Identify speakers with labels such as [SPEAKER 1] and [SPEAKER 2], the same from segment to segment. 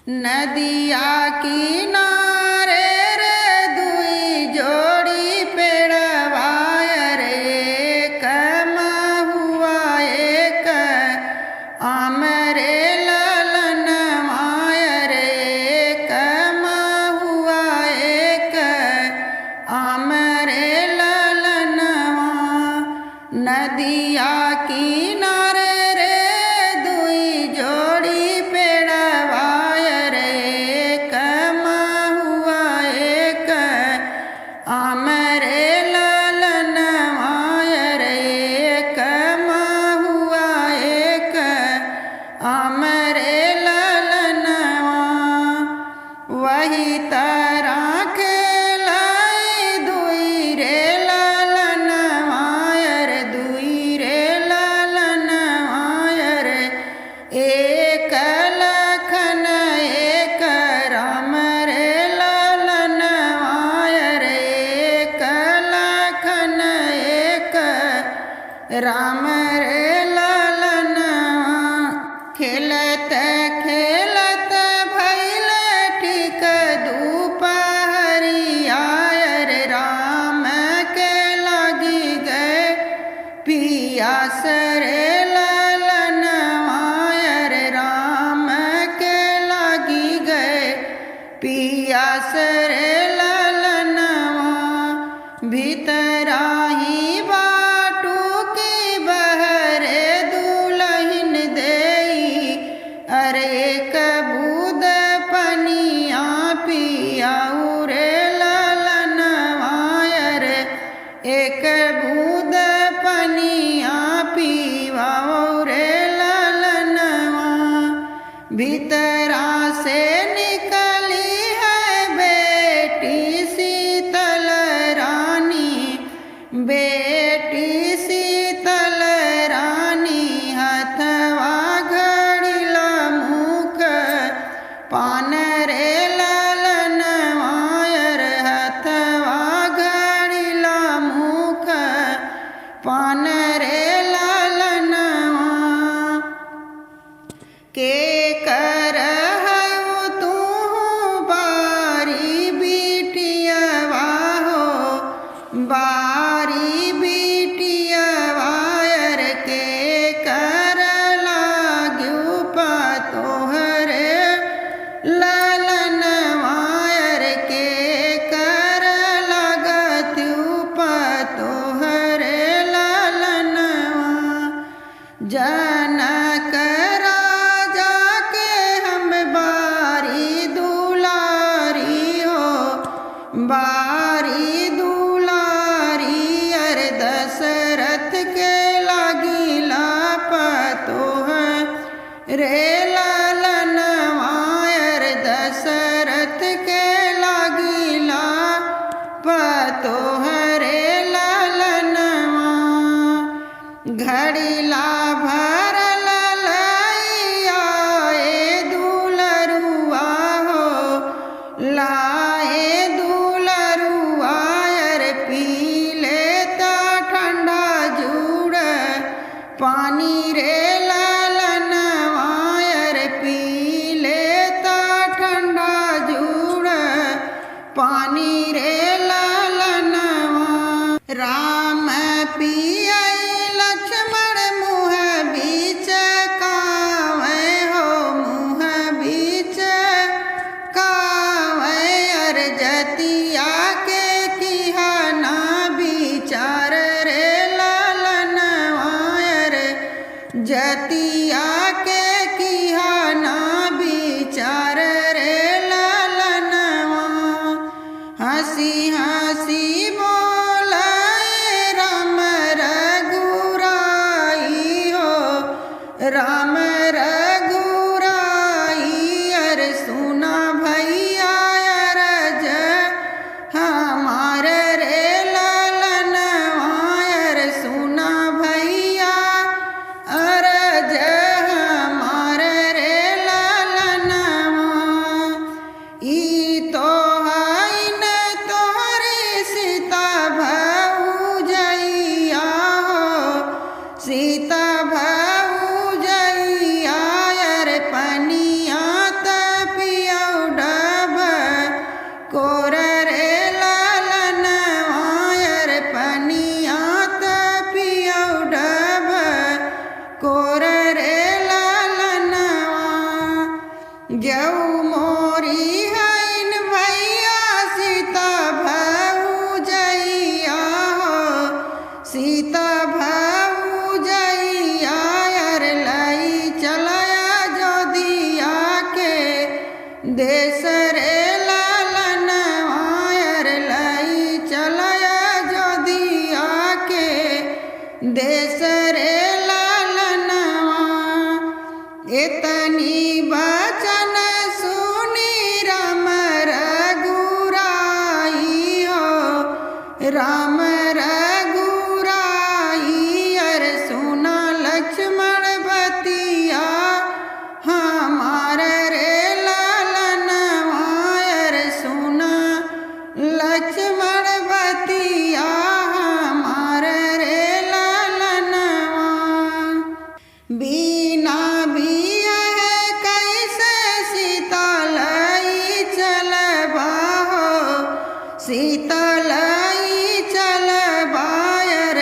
[SPEAKER 1] नदिया किनारे रे दुई जोड़ी पेड़वा रे कमा एक आमरे ललनवा रे कमा एक आमरे ललनवा नदिया किनारे रे दुई जोड़ी पेड़वा आमरे ललनवा रे कमा एक आमरे ललनवा वही तरह खेलाई दुई रे ललनवा रे दुई रे ललनवा रे एक लखन एक राम रे ललनवा रे राम रे ललनवा खेलत खेलत भइल ठीक दुपहरिया रे राम के लागी गए पियास रे ललनवा रे राम के लागी गए पियास रे ललनवा भीतरा ही एक बूंद पनिया पियाऊ रे ललनवा रे एक बूंद पनिया पीवाऊ रे ललनवा भीतरा से निकली है बेटी शीतल रानी बेटी शीतल रानी हथवा पान रे ललनवा रे हथवा घड़िला मुख पान रे ललनवा के कर तू बारी बिटियवा हो बारी बिटियवा रे के कर लाग्यू पतोहरे ललनवा रे के कर लगत्यू पतोहरे ललनवा जनक राजा के हम बारी दुलारी हो बारी दुलारी अरे दशरथ के लागिला पतोहरे ललनवा दशरथ के लागिला पतोहरे ललनवा घड़िला भरल लइया दुलरुआ हो लाए दुलरुआ रे पी लेता ठंडा जुड़ पानी रे ललनवा रे पी पानी रे ललनवा राम पियाई लक्ष्मण मुँह बीच कावे हो मुँह बीच कावे अर जतिया के किहा ना विचार रे ललनवा रे जतिया के किहा ना विचार रे हंसी हंसी बोलाए राम रघुनाथ जऊ मोरी हईन भैया सीता भौजैया हो सीता भौजैया अर लई चलया जोदिया के देश रे लालनवा अर लई चलया जोदिया के देश रे लालनवा। इतनी बचन सुनी राम रघुराई हो राम रघुराई अर सुना लक्ष्मण बतिया हमार रे लालनवा अर सुना लक्ष्मण बतिया हमार रे लालनवा। बीना बिया है कैसे सीता लई चलबा हो सीता लई चलबा अर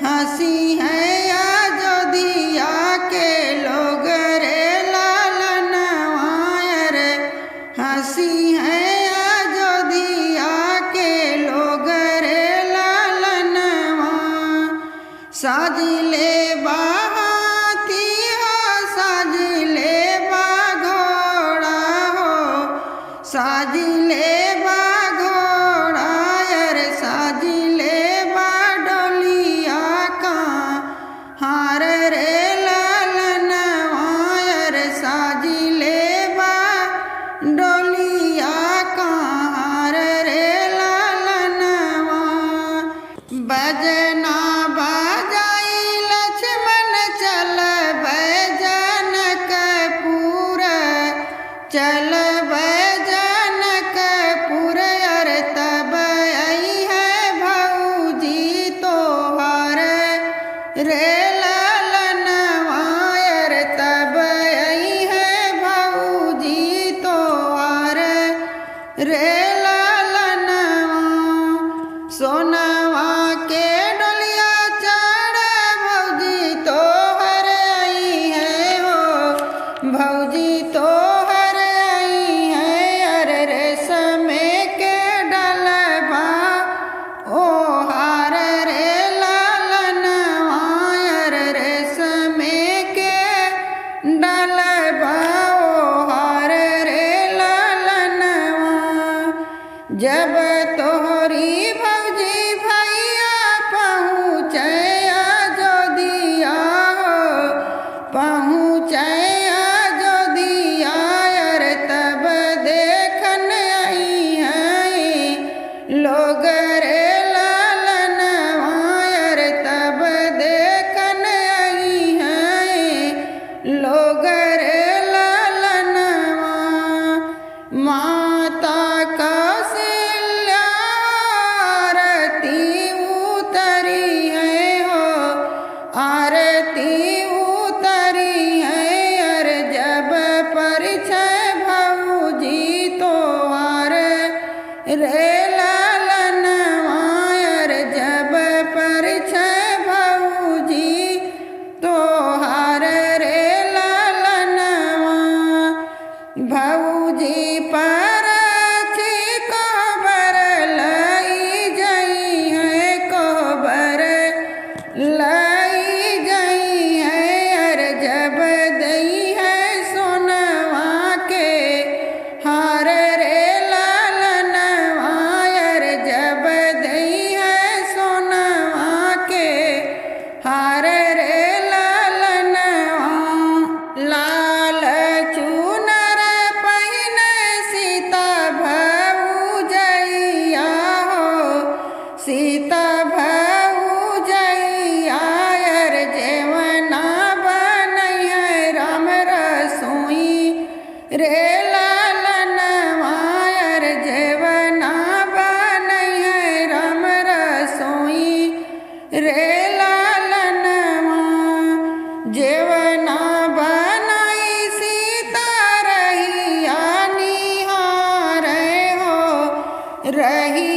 [SPEAKER 1] हंसी है अयोध्या के लोग रे लालनवा अर हंसी है अयोध्या के लोग रे लालनवा। साजिले बाहाती हो साजिले बाघोड़ा हो साजिले बाघोड़ा अर साजिले बाडोलिया का हार रे लालनवा अर साजिले बाडोलिया का हार रे लालनवा। बजना बाजाई लक्ष्मण चलब जनकपुर चलब जनकपुर अर तब आई है भौजी तोहर रे लालनवा अर तब आई है भौजी तोहर रे लालनवा। सोनवा के डोलिया चढ़ भौजी तोहर आई है हो भौजी तोहर आई है अर रेशमे के डलबा ओ हार रे लालनवा अर रेशमे के डलबा ओ हार रे लालनवा। जब तोहरी भौजी भैया पहुँचे अयोध्या हो पहुँचे अयोध्या अर तब देखन आई है लोग रे लालनवा अर तब देखन आई है लोग रे लालनवा। माता कौशल्या आरती उतरी है हो आरती उतरी है अर जब परिचय भौजी तोहार रे लालनवा अर जब परिचय भौजी तोहार रे लालनवा। भौजी परछी कोबर लई जई है कोबर लई जई है अर जब दई है सोनवा के हार रे लालनवा अर जब दई है सोनवा के हार रे लालनवा। लाल चूनर पहिने सीता भौजैया हो सीता भौजैया अर जेवना बनई है राम रसोई रे लालनवा अर जेवना बनई है राम रसोई रे लालनवा। जेवना बनाई सीता रहिया निहारे हो रही